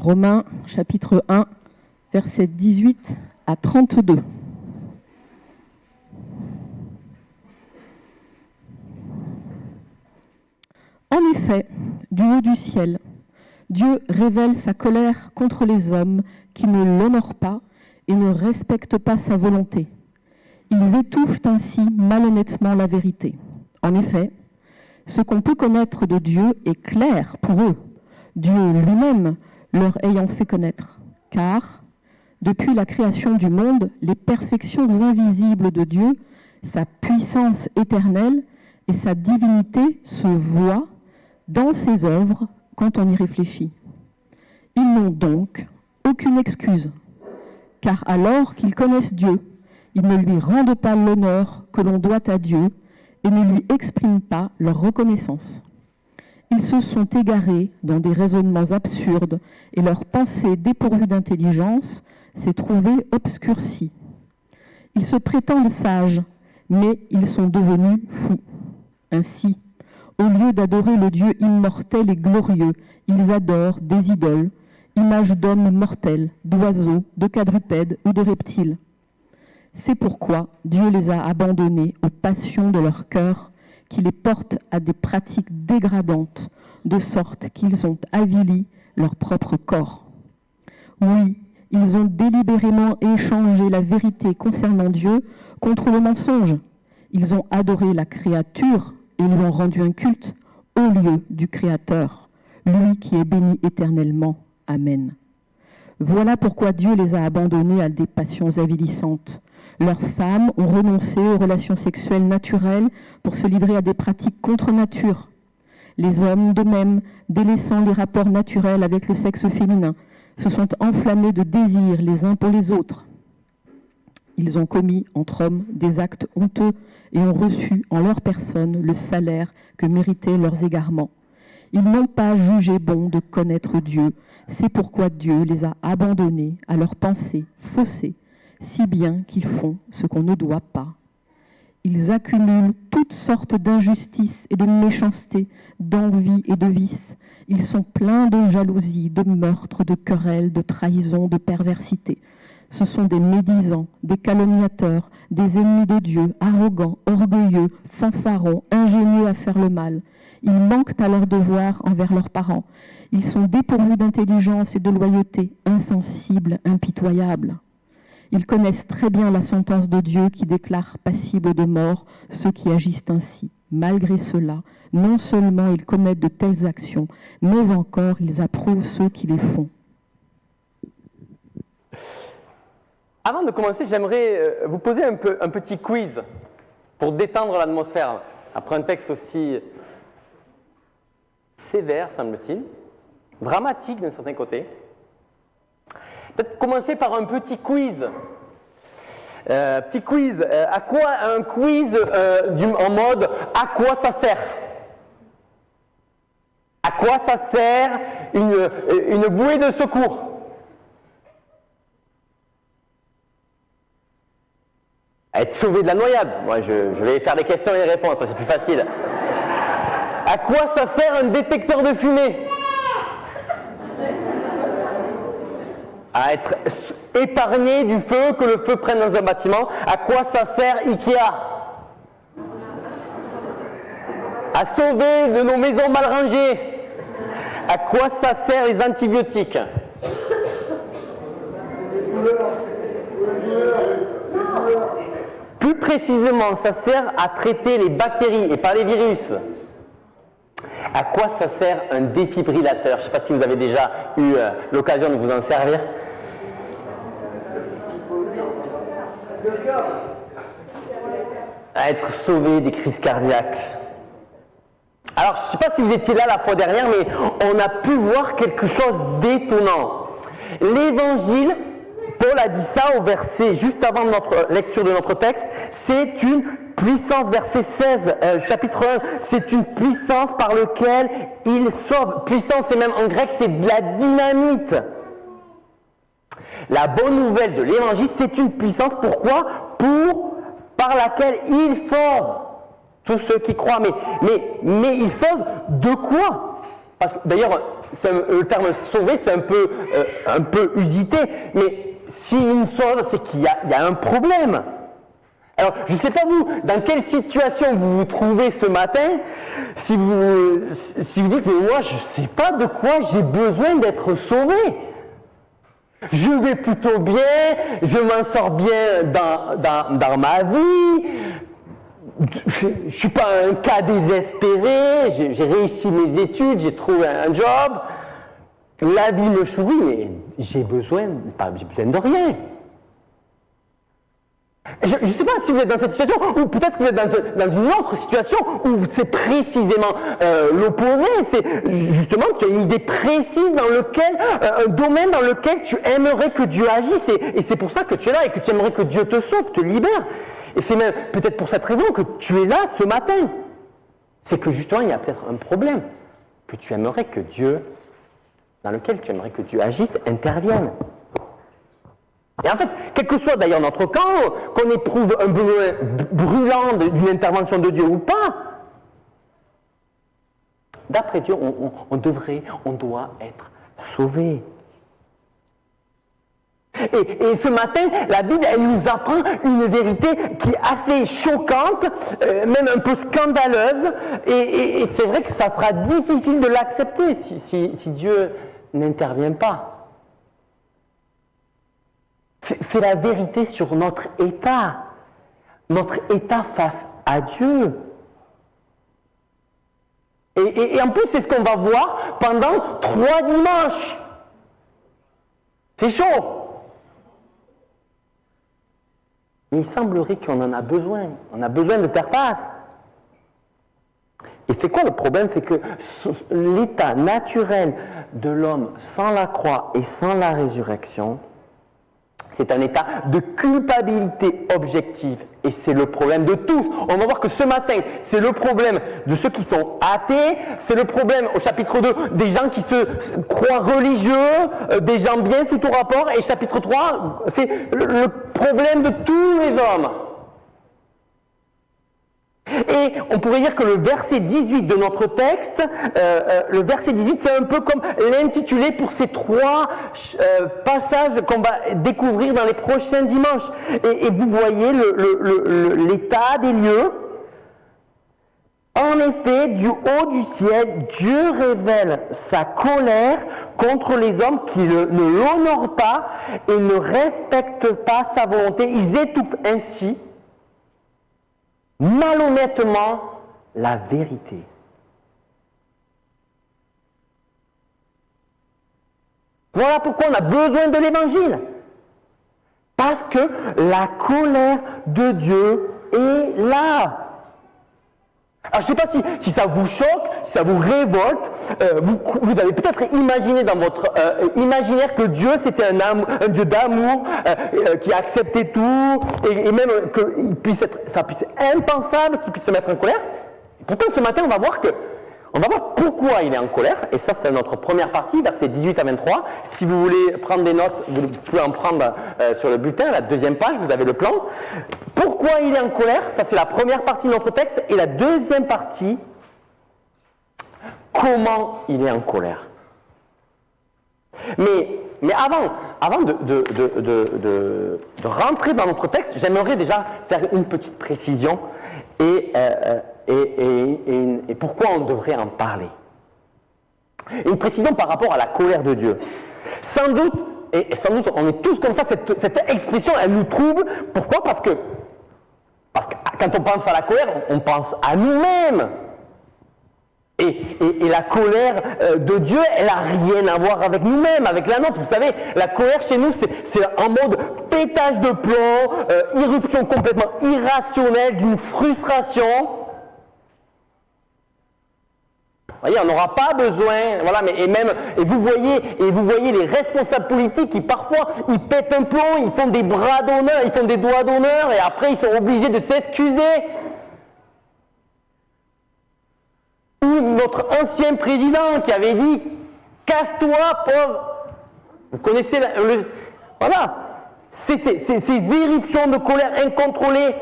Romains chapitre 1, versets 18 à 32. En effet, du haut du ciel, Dieu révèle sa colère contre les hommes qui ne l'honorent pas et ne respectent pas sa volonté. Ils étouffent ainsi malhonnêtement la vérité. En effet, ce qu'on peut connaître de Dieu est clair pour eux, Dieu lui-même leur ayant fait connaître. Car, depuis la création du monde, les perfections invisibles de Dieu, sa puissance éternelle et sa divinité se voient dans ses œuvres quand on y réfléchit. Ils n'ont donc aucune excuse, car alors qu'ils connaissent Dieu, ils ne lui rendent pas l'honneur que l'on doit à Dieu et ne lui expriment pas leur reconnaissance. Ils se sont égarés dans des raisonnements absurdes et leur pensée dépourvue d'intelligence s'est trouvée obscurcie. Ils se prétendent sages, mais ils sont devenus fous. Ainsi, au lieu d'adorer le Dieu immortel et glorieux, ils adorent des idoles, images d'hommes mortels, d'oiseaux, de quadrupèdes ou de reptiles. C'est pourquoi Dieu les a abandonnés aux passions de leur cœur, qui les portent à des pratiques dégradantes, de sorte qu'ils ont avili leur propre corps. Oui, ils ont délibérément échangé la vérité concernant Dieu contre le mensonge. Ils ont adoré la créature et lui ont rendu un culte au lieu du Créateur, lui qui est béni éternellement. Amen. Voilà pourquoi Dieu les a abandonnés à des passions avilissantes. Leurs femmes ont renoncé aux relations sexuelles naturelles pour se livrer à des pratiques contre nature. Les hommes, de même, délaissant les rapports naturels avec le sexe féminin, se sont enflammés de désirs les uns pour les autres. Ils ont commis, entre hommes, des actes honteux et ont reçu en leur personne le salaire que méritaient leurs égarements. Ils n'ont pas jugé bon de connaître Dieu. C'est pourquoi Dieu les a abandonnés à leurs pensées faussées, si bien qu'ils font ce qu'on ne doit pas. Ils accumulent toutes sortes d'injustices et de méchanceté, d'envie et de vices. Ils sont pleins de jalousie, de meurtres, de querelles, de trahisons, de perversité. Ce sont des médisants, des calomniateurs, des ennemis de Dieu, arrogants, orgueilleux, fanfarons, ingénieux à faire le mal. Ils manquent à leur devoir envers leurs parents. Ils sont dépourvus d'intelligence et de loyauté, insensibles, impitoyables. Ils connaissent très bien la sentence de Dieu qui déclare passibles de mort ceux qui agissent ainsi. Malgré cela, non seulement ils commettent de telles actions, mais encore ils approuvent ceux qui les font. Avant de commencer, j'aimerais vous poser un petit quiz pour détendre l'atmosphère. Après un texte aussi sévère, semble-t-il, dramatique d'un certain côté. Peut-être commencer par un petit quiz. À quoi un quiz en mode à quoi ça sert? À quoi ça sert une bouée de secours? À être sauvé de la noyade. Moi, je vais faire des questions et des réponses, c'est plus facile. À quoi ça sert un détecteur de fumée? À être épargné du feu, que le feu prenne dans un bâtiment. À quoi ça sert Ikea? À sauver de nos maisons mal rangées. À quoi ça sert les antibiotiques? Plus précisément, ça sert à traiter les bactéries et pas les virus. À quoi ça sert un défibrillateur? Je ne sais pas si vous avez déjà eu l'occasion de vous en servir. À être sauvé des crises cardiaques. Alors, je ne sais pas si vous étiez là la fois dernière, mais on a pu voir quelque chose d'étonnant. L'évangile, Paul a dit ça au verset juste avant notre lecture de notre texte, c'est une puissance, verset 16, chapitre 1, c'est une puissance par laquelle il sauve. Puissance, c'est même en grec, c'est de la dynamite. La bonne nouvelle de l'évangile, c'est une puissance, pourquoi? Par laquelle il sauve tous ceux qui croient. Mais il sauve de quoi? Parce que, d'ailleurs, le terme sauver, c'est un peu usité, mais s'il nous sauve, c'est qu'il y a un problème. Alors, je ne sais pas vous, dans quelle situation vous vous trouvez ce matin, si vous dites, mais moi, je ne sais pas de quoi j'ai besoin d'être sauvé. Je vais plutôt bien, je m'en sors bien dans ma vie, je ne suis pas un cas désespéré, j'ai réussi mes études, j'ai trouvé un job, la vie me sourit, mais j'ai besoin de rien. Je ne sais pas si vous êtes dans cette situation, ou peut-être que vous êtes dans une autre situation où c'est précisément l'opposé. C'est justement que tu as une idée précise dans lequel, un domaine dans lequel tu aimerais que Dieu agisse, et c'est pour ça que tu es là, et que tu aimerais que Dieu te sauve, te libère. Et c'est même peut-être pour cette raison que tu es là ce matin. C'est que justement, il y a peut-être un problème que tu aimerais que Dieu, dans lequel tu aimerais que Dieu agisse, intervienne. Et en fait, quel que soit d'ailleurs notre camp, qu'on éprouve un besoin brûlant d'une intervention de Dieu ou pas, d'après Dieu, on doit être sauvé. Et ce matin, la Bible, elle nous apprend une vérité qui est assez choquante, même un peu scandaleuse, et c'est vrai que ça sera difficile de l'accepter si Dieu n'intervient pas. C'est la vérité sur notre état face à Dieu. Et en plus, c'est ce qu'on va voir pendant 3 dimanches. C'est chaud. Mais il semblerait qu'on en a besoin. On a besoin de faire face. Et c'est quoi le problème? C'est que l'état naturel de l'homme sans la croix et sans la résurrection, c'est un état de culpabilité objective. Et c'est le problème de tous. On va voir que ce matin, c'est le problème de ceux qui sont athées, c'est le problème au chapitre 2 des gens qui se croient religieux, des gens bien sous tout rapport, et chapitre 3, c'est le problème de tous les hommes. Et on pourrait dire que le verset 18 de notre texte, le verset 18, c'est un peu comme l'intitulé pour ces 3 passages qu'on va découvrir dans les prochains dimanches. Et vous voyez l'état des lieux. En effet, du haut du ciel, Dieu révèle sa colère contre les hommes qui ne l'honorent pas et ne respectent pas sa volonté. Ils étouffent ainsi malhonnêtement la vérité. Voilà pourquoi on a besoin de l'Évangile. Parce que la colère de Dieu est là. Alors je ne sais pas si ça vous choque, si ça vous révolte, vous avez peut-être imaginé dans votre imaginaire que Dieu c'était un Dieu d'amour qui a accepté tout et même que ça puisse être impensable qu'il puisse se mettre en colère. Et pourtant ce matin on va voir pourquoi il est en colère, et ça c'est notre première partie, versets 18 à 23. Si vous voulez prendre des notes, vous pouvez en prendre sur le bulletin, la deuxième page, vous avez le plan. Pourquoi il est en colère, ça c'est la première partie de notre texte, et la deuxième partie, comment il est en colère. Mais avant de rentrer dans notre texte, j'aimerais déjà faire une petite précision et pourquoi on devrait en parler. Une précision par rapport à la colère de Dieu. Sans doute, on est tous comme ça, cette expression, elle nous trouble. Pourquoi? Parce que quand on pense à la colère, on pense à nous-mêmes. Et la colère de Dieu, elle n'a rien à voir avec nous-mêmes, avec la nôtre. Vous savez, la colère chez nous, c'est en mode pétage de plomb, irruption complètement irrationnelle d'une frustration. Vous voyez, on n'aura pas besoin, voilà, et vous voyez les responsables politiques qui parfois, ils pètent un plomb, ils font des bras d'honneur, ils font des doigts d'honneur, et après ils sont obligés de s'excuser. Ou notre ancien président qui avait dit « Casse-toi, pauvre !» Vous connaissez voilà, ces éruptions de colère incontrôlées.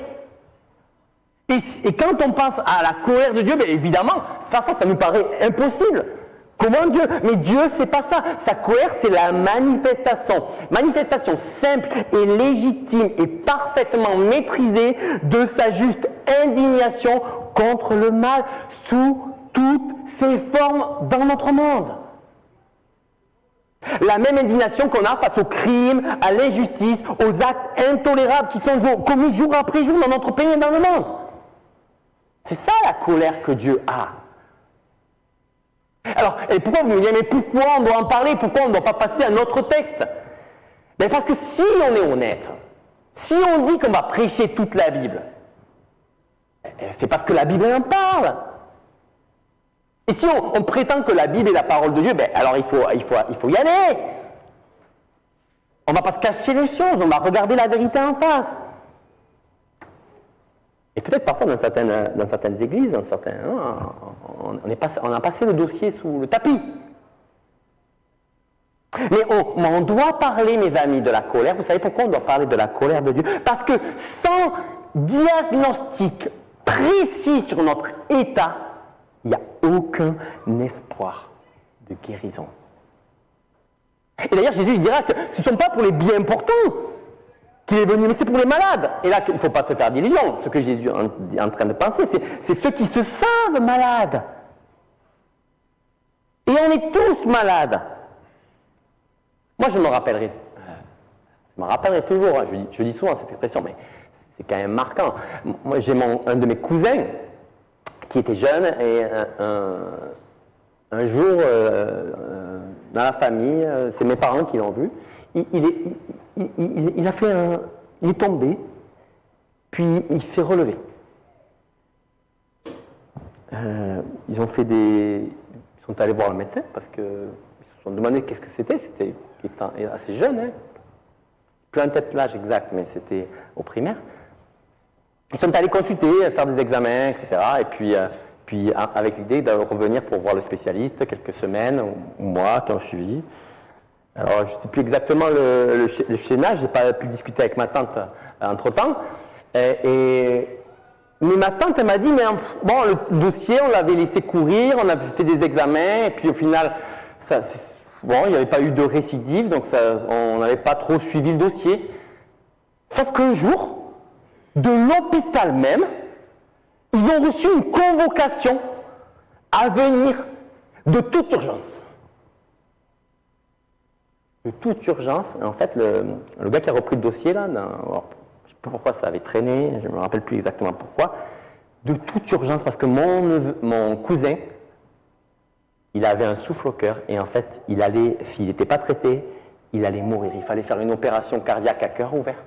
Et quand on pense à la colère de Dieu, bien évidemment, ça nous paraît impossible. Comment Dieu? Mais Dieu, c'est pas ça. Sa colère, c'est la manifestation simple et légitime et parfaitement maîtrisée de sa juste indignation contre le mal sous toutes ses formes dans notre monde. La même indignation qu'on a face aux crimes, à l'injustice, aux actes intolérables qui sont commis jour après jour dans notre pays et dans le monde. C'est ça la colère que Dieu a. Alors, et pourquoi vous me dites, mais pourquoi on doit en parler? Pourquoi on ne doit pas passer à un autre texte? Ben parce que si on est honnête, si on dit qu'on va prêcher toute la Bible, c'est parce que la Bible en parle. Et si on prétend que la Bible est la parole de Dieu, ben alors il faut y aller. On ne va pas se cacher les choses, on va regarder la vérité en face. Et peut-être parfois dans certaines églises, on a passé le dossier sous le tapis. Mais on doit parler, mes amis, de la colère. Vous savez pourquoi on doit parler de la colère de Dieu? Parce que sans diagnostic précis sur notre état, il n'y a aucun espoir de guérison. Et d'ailleurs, Jésus dira que ce ne sont pas pour les bien portants qu'il est venu, mais c'est pour les malades. Et là, il ne faut pas se faire d'illusions. Ce que Jésus est en train de penser, c'est ceux qui se savent malades. Et on est tous malades. Moi, je me rappellerai toujours, hein, je dis souvent cette expression, mais c'est quand même marquant. Moi, j'ai un de mes cousins qui était jeune et un jour, dans la famille, c'est mes parents qui l'ont vu, il est tombé, puis il s'est relevé. Ils sont allés voir le médecin parce qu'ils se sont demandé qu'est-ce que c'était. C'était assez jeune, hein. Plus en tête l'âge exact, mais c'était au primaire. Ils sont allés consulter, faire des examens, etc. Et puis avec l'idée de revenir pour voir le spécialiste quelques semaines ou mois qui ont suivi. Alors, je ne sais plus exactement le schéma, je n'ai pas pu discuter avec ma tante entre-temps. Mais ma tante, elle m'a dit, mais bon, le dossier, on l'avait laissé courir, on avait fait des examens, et puis au final, il n'y avait pas eu de récidive, donc on n'avait pas trop suivi le dossier. Sauf qu'un jour, de l'hôpital même, ils ont reçu une convocation à venir de toute urgence. De toute urgence. Et en fait, le gars qui a repris le dossier, là, je ne sais pas pourquoi ça avait traîné, je ne me rappelle plus exactement pourquoi, de toute urgence, parce que mon cousin, il avait un souffle au cœur, et en fait, s'il n'était pas traité, il allait mourir. Il fallait faire une opération cardiaque à cœur ouvert.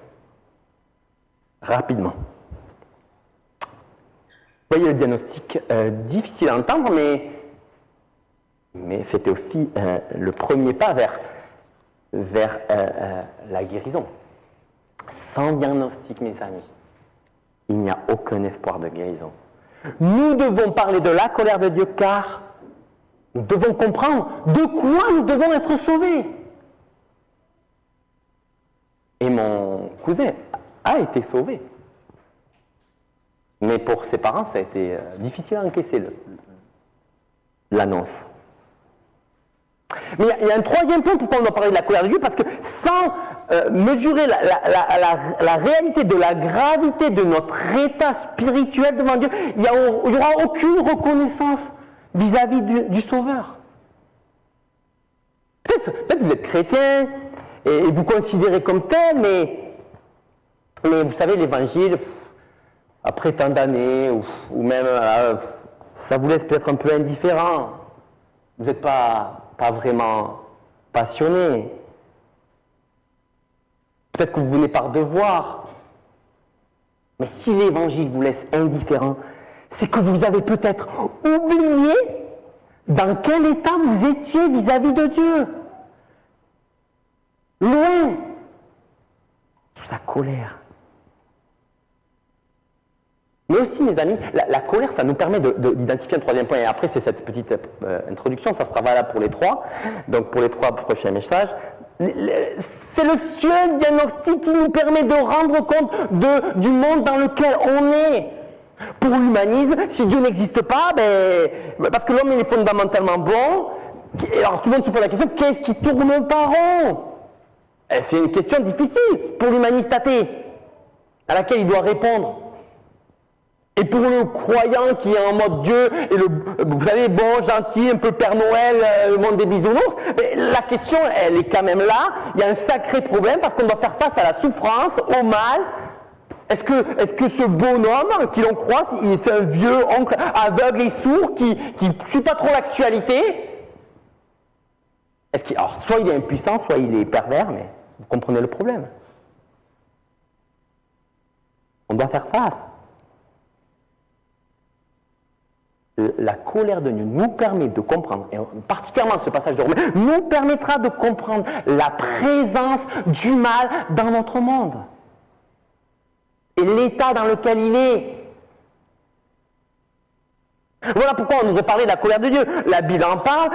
Rapidement. Vous voyez le diagnostic difficile à entendre, mais c'était aussi le premier pas vers la guérison. Sans diagnostic, mes amis, il n'y a aucun espoir de guérison. Nous devons parler de la colère de Dieu car nous devons comprendre de quoi nous devons être sauvés. Et mon cousin a été sauvé. Mais pour ses parents, ça a été difficile à encaisser l'annonce. Mais il y a un troisième point pourquoi on doit parler de la colère de Dieu, parce que sans mesurer la réalité de la gravité de notre état spirituel devant Dieu, il n'y aura aucune reconnaissance vis-à-vis du Sauveur. Peut-être que vous êtes chrétien et vous considérez comme tel, mais vous savez, l'Évangile, après tant d'années, ou même, ça vous laisse peut-être un peu indifférent. Vous n'êtes pas vraiment passionné. Peut-être que vous venez par devoir. Mais si l'Évangile vous laisse indifférent, c'est que vous avez peut-être oublié dans quel état vous étiez vis-à-vis de Dieu. Loin, sous sa colère. Mais aussi, mes amis, la colère, ça nous permet d'identifier un troisième point. Et après, c'est cette petite introduction, ça sera valable pour les trois. Donc, pour les trois prochains messages. C'est le seul diagnostic qui nous permet de rendre compte du monde dans lequel on est. Pour l'humanisme, si Dieu n'existe pas, parce que l'homme il est fondamentalement bon, Alors tout le monde se pose la question, qu'est-ce qui tourne pas rond? C'est une question difficile pour l'humaniste athée, à laquelle il doit répondre. Et pour le croyant qui est en mode Dieu, et vous savez, bon, gentil, un peu Père Noël, le monde des bisounours, mais la question, elle est quand même là. Il y a un sacré problème parce qu'on doit faire face à la souffrance, au mal. Est-ce que ce bonhomme, qui l'on croit, c'est un vieux oncle aveugle et sourd qui ne suit pas trop l'actualité? Alors, soit il est impuissant, soit il est pervers, mais vous comprenez le problème. On doit faire face. La colère de Dieu nous permet de comprendre, et particulièrement ce passage de Romains, nous permettra de comprendre la présence du mal dans notre monde et l'état dans lequel il est. Voilà pourquoi on nous a parlé de la colère de Dieu. La Bible en parle,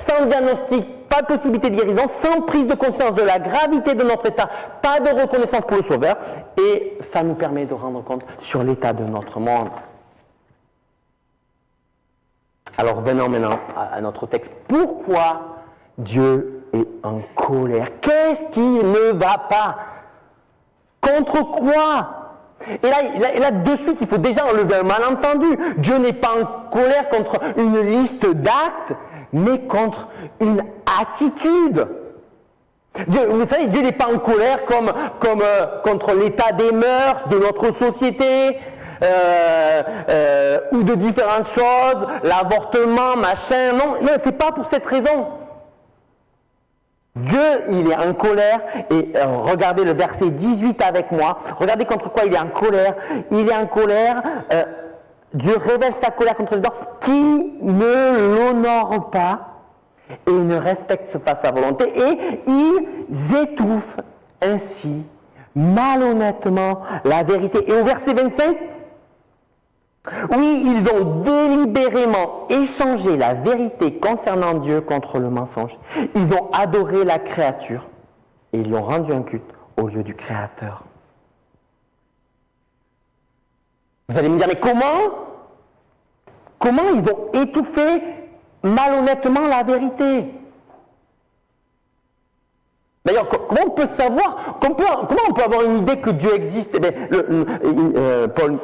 sans diagnostic, pas de possibilité de guérison, sans prise de conscience de la gravité de notre état, pas de reconnaissance pour le Sauveur, et ça nous permet de rendre compte sur l'état de notre monde. Alors venons maintenant à notre texte. Pourquoi Dieu est en colère? Qu'est-ce qui ne va pas? Contre quoi? Et là, de suite, il faut déjà enlever un malentendu. Dieu n'est pas en colère contre une liste d'actes, mais contre une attitude. Vous savez, Dieu n'est pas en colère comme contre l'état des mœurs de notre société, ou de différentes choses, l'avortement, machin. Non, c'est pas pour cette raison. Dieu, il est en colère, et regardez le verset 18 avec moi, regardez contre quoi il est en colère. Il est en colère, Dieu révèle sa colère contre les gens qui ne l'honorent pas et ne respectent pas sa volonté, et ils étouffent ainsi malhonnêtement la vérité. Et au verset 25, oui, ils ont délibérément échangé la vérité concernant Dieu contre le mensonge. Ils ont adoré la créature et ils lui ont rendu un culte au lieu du Créateur. Vous allez me dire, mais comment ils ont étouffé malhonnêtement la vérité? D'ailleurs, comment on peut savoir, comment on peut avoir une idée que Dieu existe? Eh bien, Paul,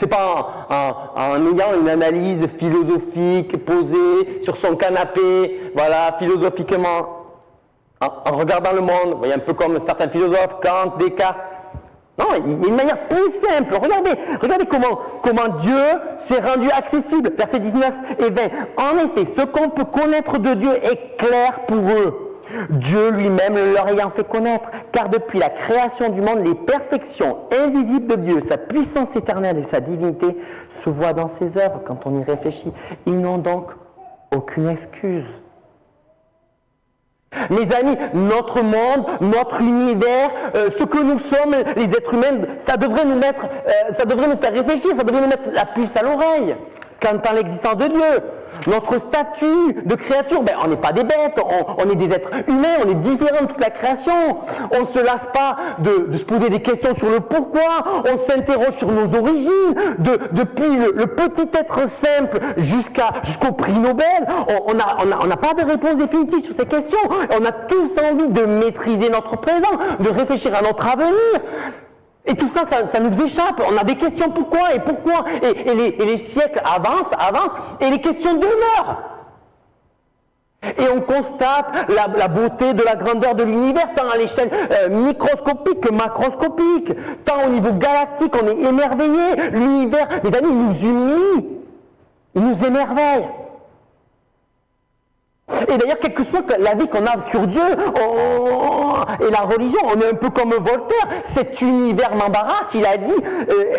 c'est pas en ayant une analyse philosophique posée sur son canapé, voilà, philosophiquement, en regardant le monde, vous voyez, un peu comme certains philosophes, Kant, Descartes. Non, il y a une manière plus simple. Regardez comment Dieu s'est rendu accessible. Versets 19 et 20. En effet, ce qu'on peut connaître de Dieu est clair pour eux. Dieu lui-même leur ayant fait connaître, car depuis la création du monde, les perfections invisibles de Dieu, sa puissance éternelle et sa divinité se voient dans ses œuvres quand on y réfléchit. Ils n'ont donc aucune excuse. Mes amis, notre monde, notre univers, ce que nous sommes, les êtres humains, ça devrait nous faire réfléchir, ça devrait nous mettre la puce à l'oreille quant à l'existence de Dieu. Notre statut de créature, on n'est pas des bêtes, on est des êtres humains, on est différents de toute la création. On ne se lasse pas de se poser des questions sur le pourquoi, on s'interroge sur nos origines, depuis le petit être simple jusqu'au prix Nobel. On n'a pas de réponse définitive sur ces questions. On a tous envie de maîtriser notre présent, de réfléchir à notre avenir. Et tout ça, ça nous échappe. On a des questions pourquoi et pourquoi. Et les siècles avancent, et les questions demeurent. Et on constate la beauté de la grandeur de l'univers, tant à l'échelle microscopique que macroscopique. Tant au niveau galactique, on est émerveillé. L'univers, les amis, il nous humilie. Il nous émerveille. Et d'ailleurs, quelle que soit la vie qu'on a sur Dieu et la religion, on est un peu comme Voltaire. Cet univers m'embarrasse, il a dit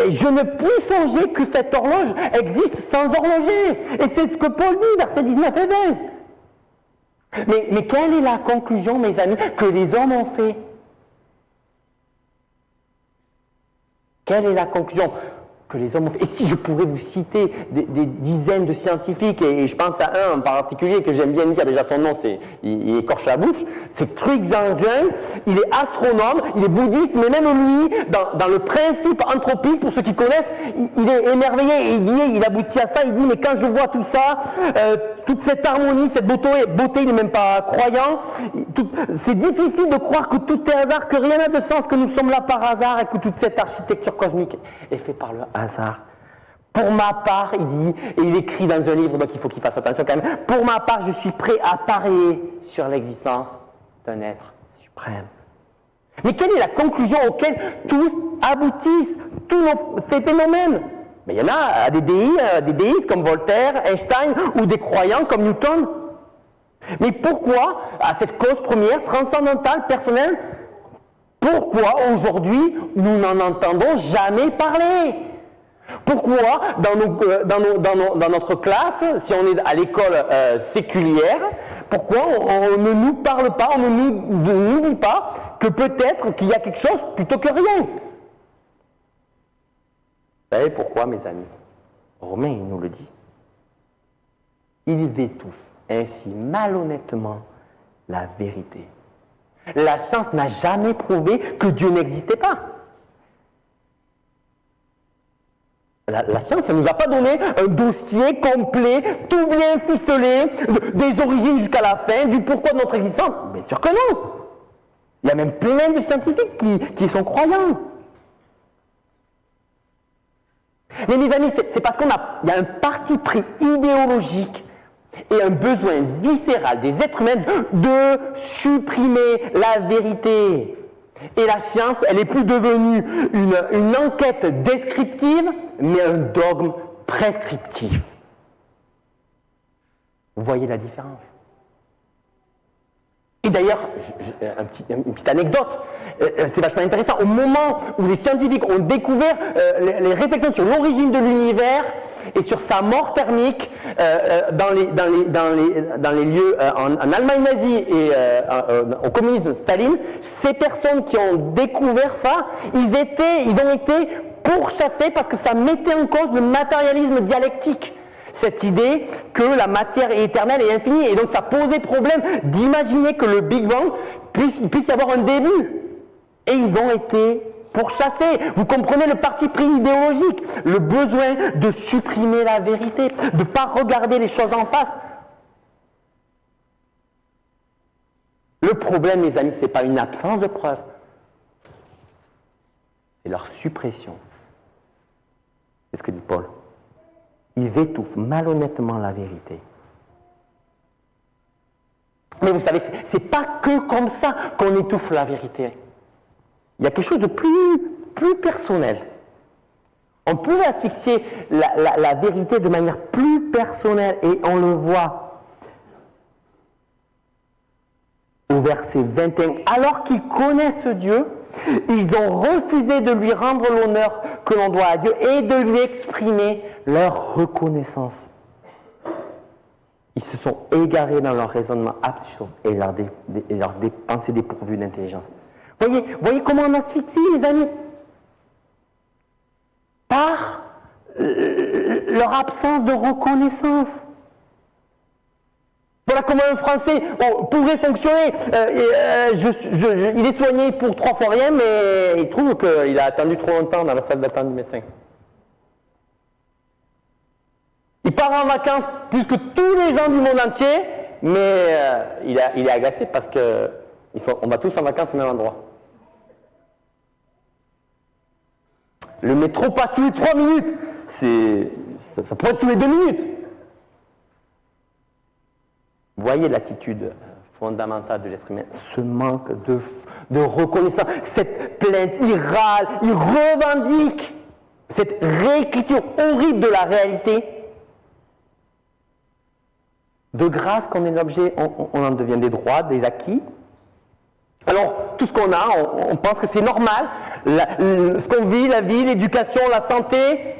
je ne puis songer que cette horloge existe sans horloger. Et c'est ce que Paul dit, versets 19 et 20. Mais quelle est la conclusion, mes amis, que les hommes ont fait? Quelle est la conclusion que les hommes ont fait? Et si je pourrais vous citer des dizaines de scientifiques, et je pense à un en particulier que j'aime bien dire, déjà son nom, il écorche la bouche, c'est Trygve Jung. Il est astronome, il est bouddhiste, mais même lui, dans le principe anthropique, pour ceux qui connaissent, il est émerveillé, et il aboutit à ça, il dit, mais quand je vois tout ça, toute cette harmonie, cette beauté, il n'est même pas croyant. C'est difficile de croire que tout est hasard, que rien n'a de sens, que nous sommes là par hasard et que toute cette architecture cosmique est faite par le hasard. Pour ma part, il dit, et il écrit dans un livre, donc il faut qu'il fasse attention quand même, pour ma part, je suis prêt à parier sur l'existence d'un être suprême. Mais quelle est la conclusion auquel tous aboutissent, tous ces phénomènes? Mais il y en a des déistes comme Voltaire, Einstein, ou des croyants comme Newton. Mais pourquoi, à cette cause première, transcendantale, personnelle, pourquoi aujourd'hui nous n'en entendons jamais parler? Pourquoi dans notre classe, si on est à l'école séculière, pourquoi on ne nous parle pas, on ne nous dit pas que peut-être qu'il y a quelque chose plutôt que rien? Vous savez pourquoi, mes amis? Romain, il nous le dit. Ils étouffent ainsi malhonnêtement la vérité. La science n'a jamais prouvé que Dieu n'existait pas. La science ne nous a pas donné un dossier complet, tout bien ficelé, des origines jusqu'à la fin, du pourquoi de notre existence. Bien sûr que non. Il y a même plein de scientifiques qui sont croyants. Mais mes amis, c'est parce qu'il y a un parti pris idéologique et un besoin viscéral des êtres humains de supprimer la vérité. Et la science, elle n'est plus devenue une enquête descriptive, mais un dogme prescriptif. Vous voyez la différence? Et d'ailleurs, une petite anecdote, c'est vachement intéressant. Au moment où les scientifiques ont découvert les réflexions sur l'origine de l'univers et sur sa mort thermique dans les lieux en Allemagne nazie et au communisme Staline, ces personnes qui ont découvert ça, ils ont été pourchassés parce que ça mettait en cause le matérialisme dialectique. Cette idée que la matière est éternelle et infinie, et donc ça posait problème d'imaginer que le Big Bang puisse y avoir un début. Et ils ont été pourchassés. Vous comprenez le parti pris idéologique, le besoin de supprimer la vérité, de ne pas regarder les choses en face. Le problème, mes amis, ce n'est pas une absence de preuves, c'est leur suppression. C'est ce que dit Paul. Ils étouffent malhonnêtement la vérité. Mais vous savez, c'est pas que comme ça qu'on étouffe la vérité. Il y a quelque chose de plus personnel. On peut asphyxier la vérité de manière plus personnelle, et on le voit au verset 21. Alors qu'ils connaissent Dieu, ils ont refusé de lui rendre l'honneur que l'on doit à Dieu et de lui exprimer leur reconnaissance. Ils se sont égarés dans leur raisonnement absurde et leurs pensées dépourvues d'intelligence. Voyez comment on asphyxie, les amis? Par leur absence de reconnaissance. Voilà comment un Français pourrait fonctionner. Il est soigné pour 3 fois rien, mais il trouve qu'il a attendu trop longtemps dans la salle d'attente du médecin. Il part en vacances plus que tous les gens du monde entier, mais il est agacé parce qu'on va tous en vacances au même endroit. Le métro passe tous les 3 minutes. Ça pourrait être tous les 2 minutes. Vous voyez l'attitude fondamentale de l'être humain, ce manque de reconnaissance, cette plainte, il râle, il revendique cette réécriture horrible de la réalité. De grâce qu'on est l'objet, on en devient des droits, des acquis. Alors, tout ce qu'on a, on pense que c'est normal, ce qu'on vit, la vie, l'éducation, la santé,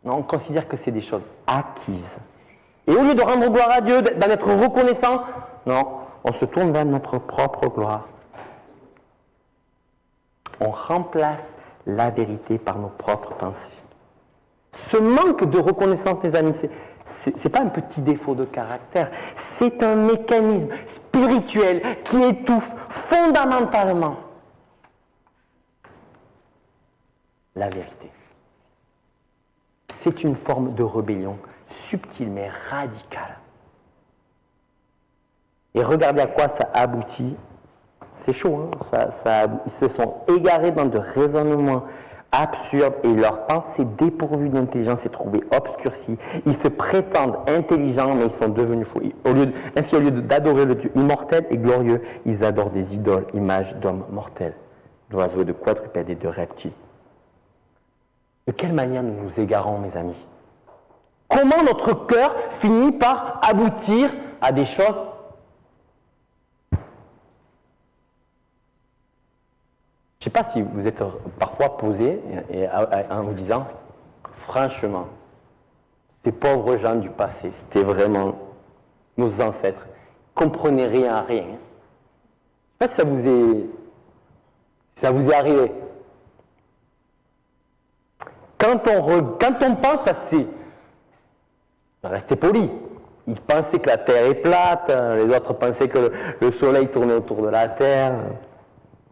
non, on considère que c'est des choses acquises. Et au lieu de rendre gloire à Dieu, d'en être reconnaissant, non, on se tourne vers notre propre gloire. On remplace la vérité par nos propres pensées. Ce manque de reconnaissance, mes amis, c'est pas un petit défaut de caractère, c'est un mécanisme spirituel qui étouffe fondamentalement la vérité. C'est une forme de rébellion subtile mais radicale. Et regardez à quoi ça aboutit. C'est chaud, hein, ils se sont égarés dans de raisonnements absurdes et leur pensée dépourvue d'intelligence est trouvée obscurcie. Ils se prétendent intelligents, mais ils sont devenus fous. Ainsi, au lieu d'adorer le Dieu immortel et glorieux, ils adorent des idoles, images d'hommes mortels, d'oiseaux, de quadrupèdes et de reptiles. De quelle manière nous nous égarons, mes amis? Comment notre cœur finit par aboutir à des choses? Je ne sais pas si vous êtes parfois posé en vous disant, franchement, ces pauvres gens du passé, c'était vraiment nos ancêtres, ils ne comprenaient rien à rien. Je ne sais pas si ça vous est arrivé. Quand on pense à ces... Restez poli. Ils pensaient que la Terre est plate, les autres pensaient que le Soleil tournait autour de la Terre.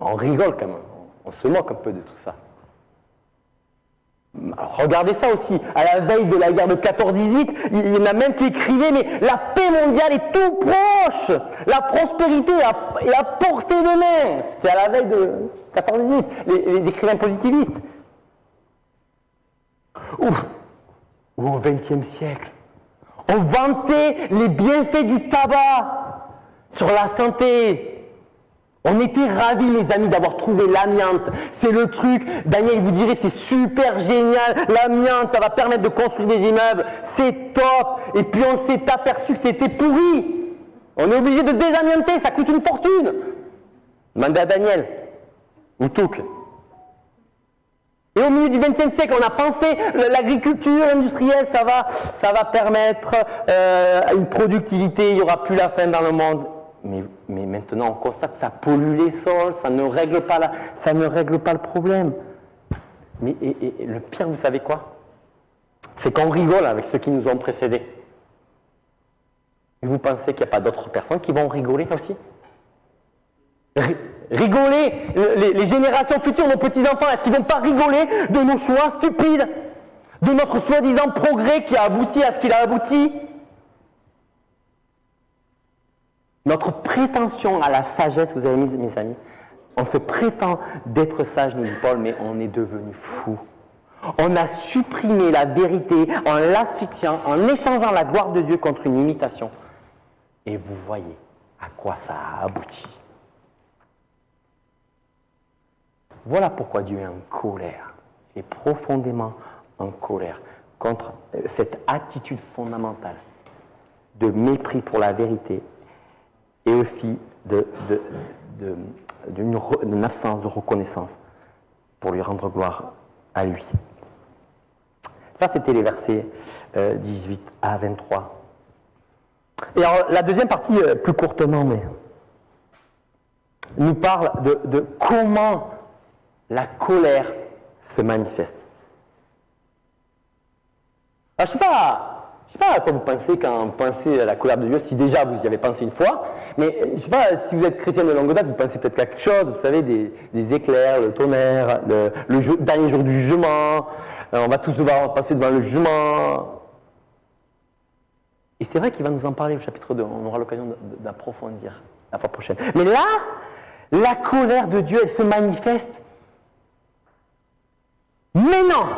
On rigole quand même. On se moque un peu de tout ça. Alors, regardez ça aussi, à la veille de la guerre de 14-18, il y en a même qui écrivaient, mais la paix mondiale est tout proche, la prospérité est à portée de main. C'était à la veille de 14-18, les écrivains positivistes. Ou au XXe siècle, on vantait les bienfaits du tabac sur la santé. On était ravis, mes amis, d'avoir trouvé l'amiante. C'est le truc, Daniel vous dirait, c'est super génial. L'amiante, ça va permettre de construire des immeubles. C'est top. Et puis on s'est aperçu que c'était pourri. On est obligé de désamianter, ça coûte une fortune. Demandez à Daniel. Ou Touc. Et au milieu du XXe siècle, on a pensé l'agriculture industrielle, ça va permettre une productivité, il n'y aura plus la faim dans le monde. Mais maintenant, on constate que ça pollue les sols, ça ne règle pas le problème. Mais et le pire, vous savez quoi? C'est qu'on rigole avec ceux qui nous ont précédés. Et vous pensez qu'il n'y a pas d'autres personnes qui vont rigoler aussi? Rigoler, les générations futures, nos petits-enfants, est-ce qu'ils ne vont pas rigoler de nos choix stupides, de notre soi-disant progrès qui a abouti à ce qu'il a abouti? Notre prétention à la sagesse, vous avez mis, mes amis, on se prétend d'être sage, nous dit Paul, mais on est devenu fou. On a supprimé la vérité en l'asphyxiant, en échangeant la gloire de Dieu contre une imitation. Et vous voyez à quoi ça a abouti. Voilà pourquoi Dieu est en colère, et profondément en colère contre cette attitude fondamentale de mépris pour la vérité et aussi d'une absence de reconnaissance pour lui rendre gloire à lui. Ça, c'était les versets 18 à 23. Et alors, la deuxième partie, plus courtement, mais nous parle de comment la colère se manifeste. Alors, je ne sais pas à quoi vous pensez quand vous pensez à la colère de Dieu, si déjà vous y avez pensé une fois, mais je ne sais pas si vous êtes chrétien de longue date, vous pensez peut-être quelque chose, vous savez, des éclairs, le tonnerre, le dernier jour du jugement, on va tous devoir passer devant le jugement. Et c'est vrai qu'il va nous en parler au chapitre 2, on aura l'occasion d'approfondir la fois prochaine. Mais là, la colère de Dieu, elle se manifeste maintenant,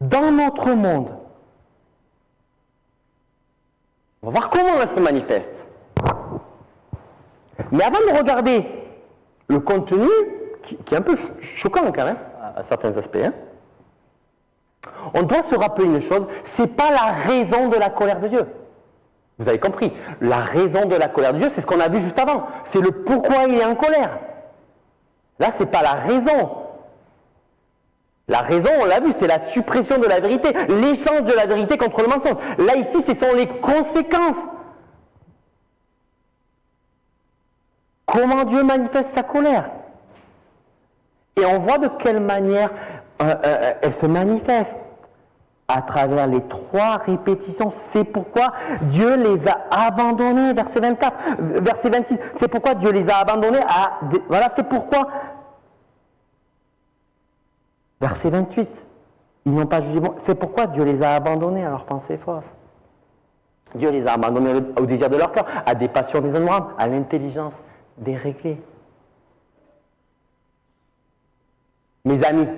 dans notre monde. On va voir comment elle se manifeste. Mais avant de regarder le contenu, qui est un peu choquant quand même, à certains aspects, on doit se rappeler une chose, c'est pas la raison de la colère de Dieu. Vous avez compris, la raison de la colère de Dieu, c'est ce qu'on a vu juste avant. C'est le pourquoi il est en colère. Là, c'est pas la raison. La raison, on l'a vu, c'est la suppression de la vérité, l'échange de la vérité contre le mensonge. Là, ici, ce sont les conséquences. Comment Dieu manifeste sa colère? Et on voit de quelle manière elle se manifeste. À travers les 3 répétitions. C'est pourquoi Dieu les a abandonnés, verset 24, verset 26. C'est pourquoi Dieu les a abandonnés à... Voilà, c'est pourquoi... Verset 28. Ils n'ont pas jugé bon. C'est pourquoi Dieu les a abandonnés à leurs pensées fausses. Dieu les a abandonnés au désir de leur cœur, à des passions déshonorables, à l'intelligence déréglée. Mes amis,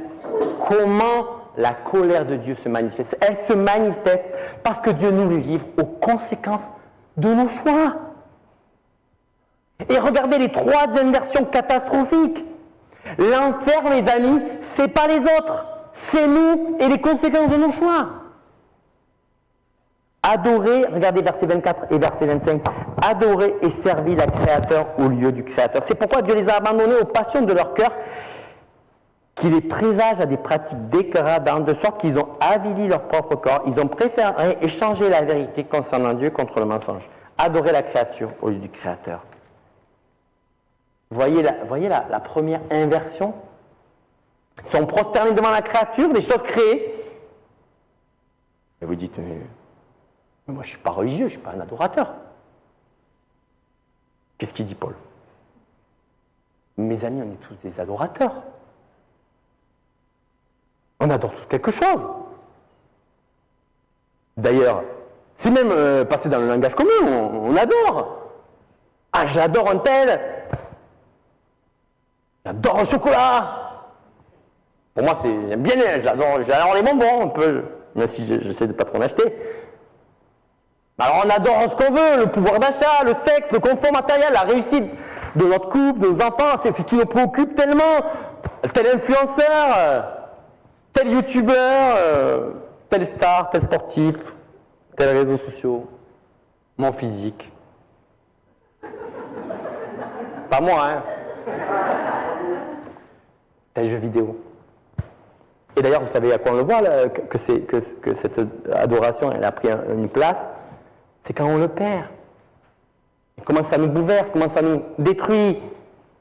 comment la colère de Dieu se manifeste? Elle se manifeste parce que Dieu nous livre aux conséquences de nos choix. Et regardez les trois inversions catastrophiques. L'enfer, mes amis, c'est pas les autres, c'est nous et les conséquences de nos choix. Adorer, regardez verset 24 et verset 25, adorer et servir le Créateur au lieu du Créateur. C'est pourquoi Dieu les a abandonnés aux passions de leur cœur, qui les présagent à des pratiques dégradantes, de sorte qu'ils ont avili leur propre corps. Ils ont préféré échanger la vérité concernant Dieu contre le mensonge. Adorer la créature au lieu du Créateur. Voyez la première inversion. Ils sont prosternés devant la créature, des choses créées. Et vous dites, mais moi je ne suis pas religieux, je ne suis pas un adorateur. Qu'est-ce qu'il dit Paul? Mes amis, on est tous des adorateurs. On adore tous quelque chose. D'ailleurs, c'est même passé dans le langage commun, on adore. Ah, j'adore un tel. J'adore le chocolat. Pour moi, j'aime bien, j'adore les bonbons un peu, même si j'essaie de ne pas trop en acheter. Alors on adore ce qu'on veut, le pouvoir d'achat, le sexe, le confort matériel, la réussite de notre couple, de nos enfants, c'est ce qui nous préoccupe tellement. Tel influenceur, tel youtubeur, tel star, tel sportif, tel réseaux sociaux, mon physique. Pas moi, hein. Tel jeu vidéo. Et d'ailleurs, vous savez à quoi on le voit, là, que cette adoration, elle a pris une place, c'est quand on le perd. Comment ça nous bouleverse, comment ça nous détruit.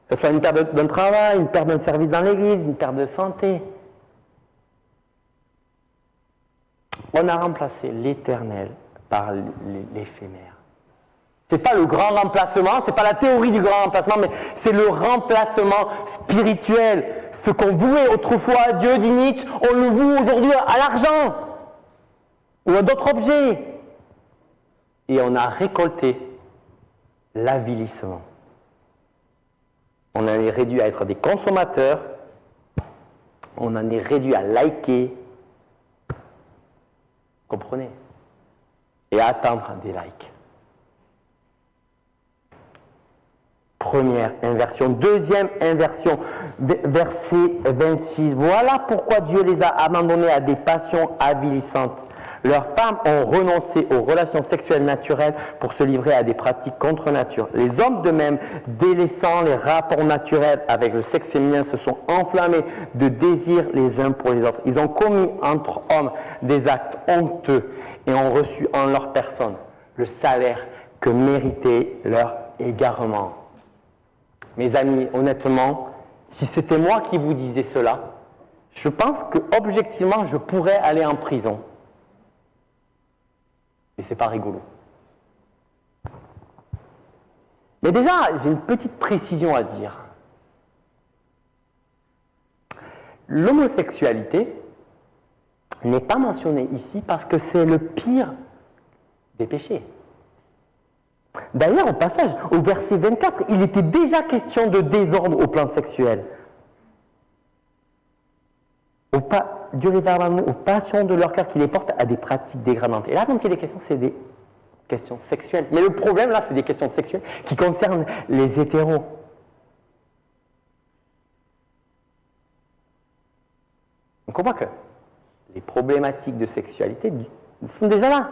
Que ce soit une perte d'un travail, une perte d'un service dans l'église, une perte de santé. On a remplacé l'éternel par l'éphémère. Ce n'est pas le grand remplacement, ce n'est pas la théorie du grand remplacement, mais c'est le remplacement spirituel. Ce qu'on vouait autrefois à Dieu, dit Nietzsche, on le voue aujourd'hui à l'argent ou à d'autres objets. Et on a récolté l'avilissement. On en est réduit à être des consommateurs, on en est réduit à liker, comprenez, et à attendre des likes. Première inversion. Deuxième inversion, verset 26. Voilà pourquoi Dieu les a abandonnés à des passions avilissantes. Leurs femmes ont renoncé aux relations sexuelles naturelles pour se livrer à des pratiques contre nature. Les hommes de même, délaissant les rapports naturels avec le sexe féminin, se sont enflammés de désirs les uns pour les autres. Ils ont commis entre hommes des actes honteux et ont reçu en leur personne le salaire que méritait leur égarement. Mes amis, honnêtement, si c'était moi qui vous disais cela, je pense que objectivement, je pourrais aller en prison. Et c'est pas rigolo. Mais déjà, j'ai une petite précision à dire. L'homosexualité n'est pas mentionnée ici parce que c'est le pire des péchés. D'ailleurs, au passage, au verset 24, il était déjà question de désordre au plan sexuel. Dieu les a abandonnés aux passions de leur cœur qui les portent à des pratiques dégradantes. Et là, quand il est question, c'est des questions sexuelles. Mais le problème, là, c'est des questions sexuelles qui concernent les hétéros. Donc on voit que les problématiques de sexualité sont déjà là.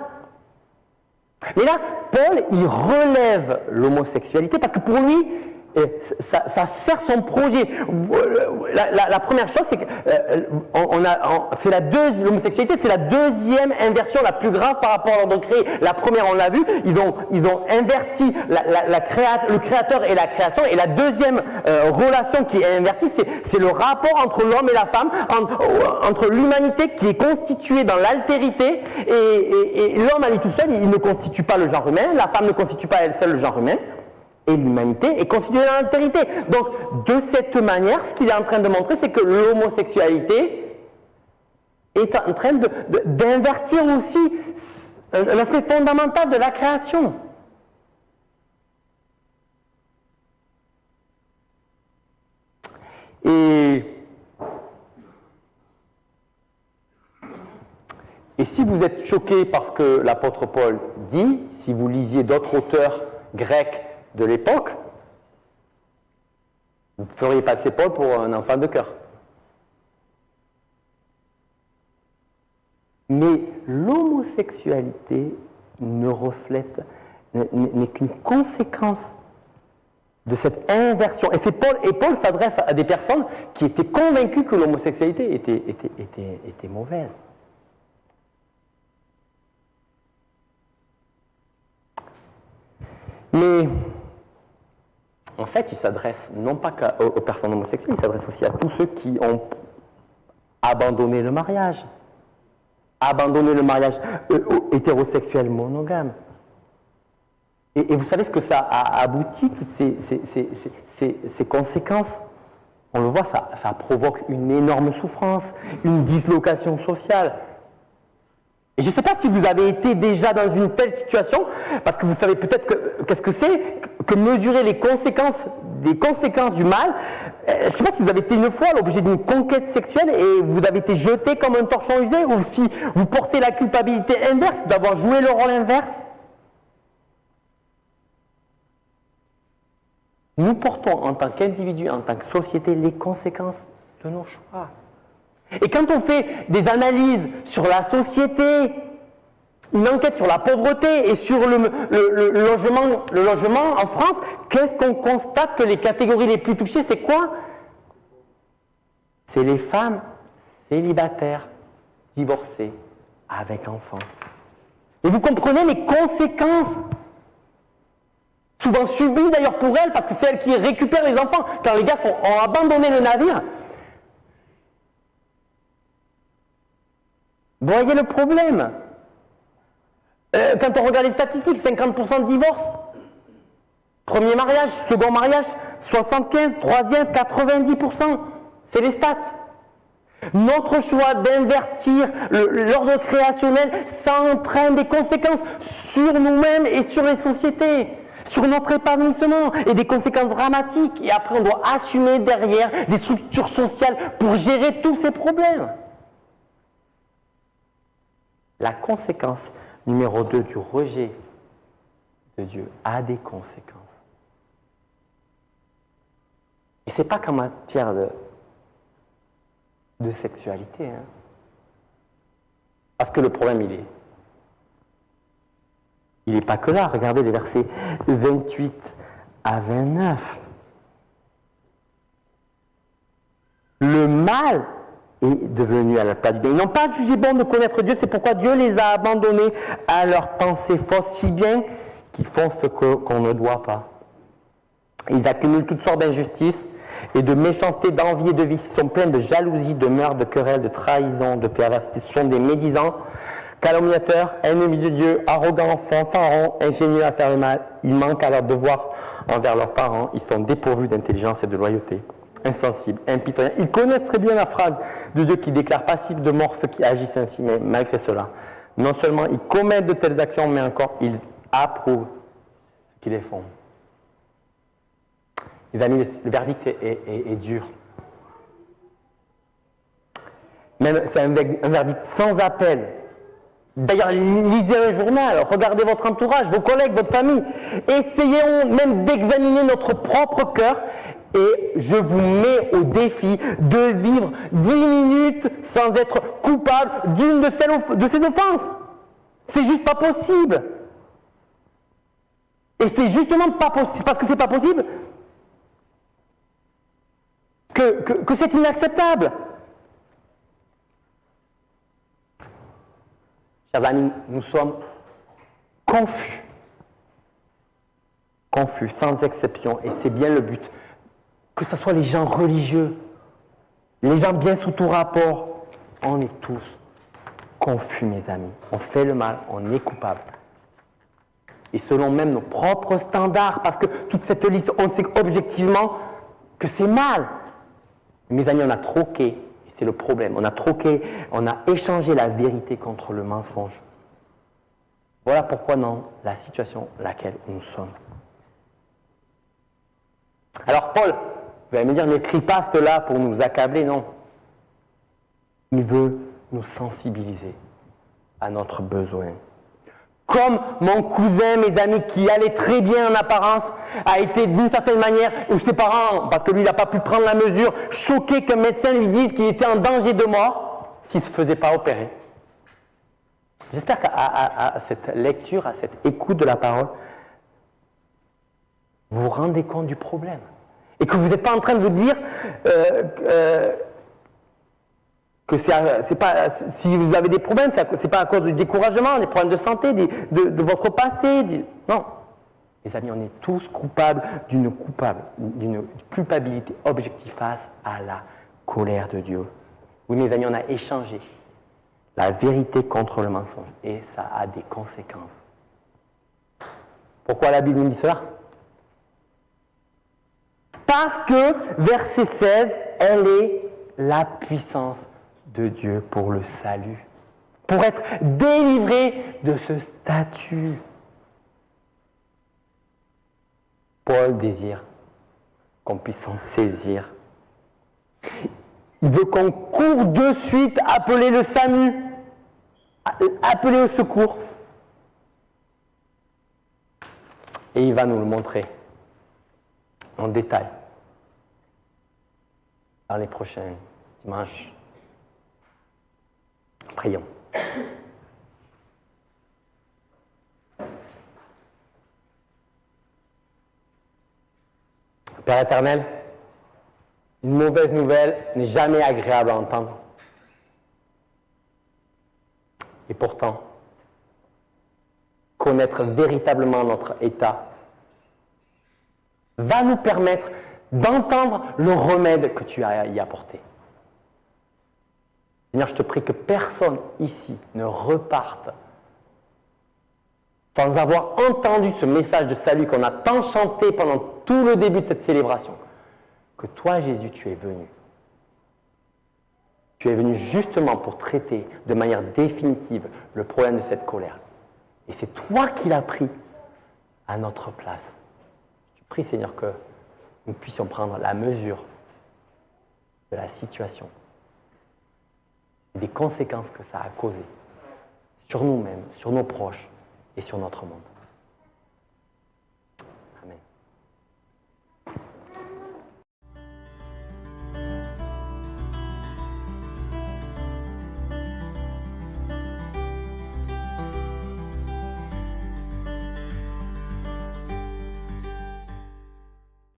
Mais là, Paul, il relève l'homosexualité parce que pour lui, ça sert son projet. La première chose, c'est que l'homosexualité, c'est la deuxième inversion la plus grave par rapport à l'ordre créé. La première, on l'a vu, ils ont inverti le créateur et la création. Et la deuxième relation qui est invertie, c'est le rapport entre l'homme et la femme, entre l'humanité qui est constituée dans l'altérité, et l'homme à lui tout seul, il ne constitue pas le genre humain, la femme ne constitue pas elle seule le genre humain. Et l'humanité est constituée dans l'altérité. Donc, de cette manière, ce qu'il est en train de montrer, c'est que l'homosexualité est en train d'invertir aussi un aspect fondamental de la création. Et si vous êtes choqué par ce que l'apôtre Paul dit, si vous lisiez d'autres auteurs grecs de l'époque, vous feriez passer Paul pour un enfant de cœur. Mais l'homosexualité n'est qu'une conséquence de cette inversion. Et Paul s'adresse à des personnes qui étaient convaincues que l'homosexualité était mauvaise. Mais en fait, il s'adresse non pas qu'aux personnes homosexuelles, il s'adresse aussi à tous ceux qui ont abandonné le mariage hétérosexuel monogame. Et vous savez ce que ça a abouti, toutes ces conséquences? On le voit, ça provoque une énorme souffrance, une dislocation sociale. Et je ne sais pas si vous avez été déjà dans une telle situation, parce que vous savez peut-être qu'est-ce que c'est que mesurer les conséquences du mal. Je ne sais pas si vous avez été une fois à l'objet d'une conquête sexuelle et vous avez été jeté comme un torchon usé, ou si vous portez la culpabilité inverse d'avoir joué le rôle inverse. Nous portons en tant qu'individu, en tant que société, les conséquences de nos choix. Et quand on fait des analyses sur la société, une enquête sur la pauvreté et sur le logement en France, qu'est-ce qu'on constate que les catégories les plus touchées, c'est quoi? C'est les femmes célibataires, divorcées, avec enfants. Et vous comprenez les conséquences, souvent subies d'ailleurs pour elles, parce que c'est elles qui récupèrent les enfants. Quand les gars ont abandonné le navire, vous voyez le problème. Quand on regarde les statistiques, 50% de divorces. Premier mariage, second mariage, 75, troisième, 90%. C'est les stats. Notre choix d'invertir l'ordre créationnel, ça entraîne des conséquences sur nous-mêmes et sur les sociétés, sur notre épanouissement, et des conséquences dramatiques. Et après, on doit assumer derrière des structures sociales pour gérer tous ces problèmes. La conséquence numéro 2 du rejet de Dieu a des conséquences. Et ce n'est pas qu'en matière de sexualité. Hein. Parce que le problème, il n'est pas que là. Regardez les versets 28 à 29. Le mal est devenu à la place du bien. Ils n'ont pas jugé bon de connaître Dieu, c'est pourquoi Dieu les a abandonnés à leurs pensées fausses, si bien qu'ils font ce qu'on ne doit pas. Ils accumulent toutes sortes d'injustices et de méchanceté, d'envie et de vices. Ils sont pleins de jalousie, de meurtre, de querelles, de trahison, de perversité. Ce sont des médisants, calomniateurs, ennemis de Dieu, arrogants, fanfarons, ingénieux à faire le mal. Ils manquent à leur devoir envers leurs parents. Ils sont dépourvus d'intelligence et de loyauté. Insensibles, impitoyables. Ils connaissent très bien la phrase de Dieu qui déclare passible de mort ceux qui agissent ainsi, mais malgré cela, non seulement ils commettent de telles actions, mais encore ils approuvent ce qu'ils les font. Les amis, le verdict est dur. Même c'est un verdict sans appel. D'ailleurs, lisez un journal, regardez votre entourage, vos collègues, votre famille. Essayons même d'examiner notre propre cœur. Et je vous mets au défi de vivre 10 minutes sans être coupable d'une de ces offenses. C'est juste pas possible. Et c'est justement pas possible, parce que c'est pas possible que c'est inacceptable. Chers amis, nous sommes confus. Confus, sans exception, et c'est bien le but. Que ce soit les gens religieux, les gens bien sous tout rapport, on est tous confus, mes amis. On fait le mal, on est coupable. Et selon même nos propres standards, parce que toute cette liste, on sait objectivement que c'est mal. Mes amis, on a troqué, et c'est le problème, on a échangé la vérité contre le mensonge. Voilà pourquoi dans la situation dans laquelle nous sommes. Alors Paul, vous allez me dire, n'écris pas cela pour nous accabler, non. Il veut nous sensibiliser à notre besoin. Comme mon cousin, mes amis, qui allait très bien en apparence, a été d'une certaine manière, ou ses parents, parce que lui il n'a pas pu prendre la mesure, choqué qu'un médecin lui dise qu'il était en danger de mort s'il ne se faisait pas opérer. J'espère qu'à cette lecture, à cette écoute de la parole, vous vous rendez compte du problème. Et que vous n'êtes pas en train de vous dire que c'est pas, si vous avez des problèmes, c'est pas à cause du découragement, des problèmes de santé, de votre passé. Non. Les amis, on est tous coupables d'une culpabilité objective face à la colère de Dieu. Oui, mes amis, on a échangé la vérité contre le mensonge et ça a des conséquences. Pourquoi la Bible nous dit cela ? Parce que, verset 16, elle est la puissance de Dieu pour le salut, pour être délivré de ce statut. Paul désire qu'on puisse s'en saisir. Il veut qu'on court de suite appeler le salut, appeler au secours. Et il va nous le montrer en détail dans les prochains dimanches. Prions. Père éternel, une mauvaise nouvelle n'est jamais agréable à entendre. Et pourtant, connaître véritablement notre état va nous permettre d'entendre le remède que tu as à y apporter. Seigneur, je te prie que personne ici ne reparte sans avoir entendu ce message de salut qu'on a tant chanté pendant tout le début de cette célébration. Que toi, Jésus, tu es venu. Tu es venu justement pour traiter de manière définitive le problème de cette colère. Et c'est toi qui l'as pris à notre place. Je prie, Seigneur, que nous puissions prendre la mesure de la situation et des conséquences que ça a causées sur nous-mêmes, sur nos proches et sur notre monde.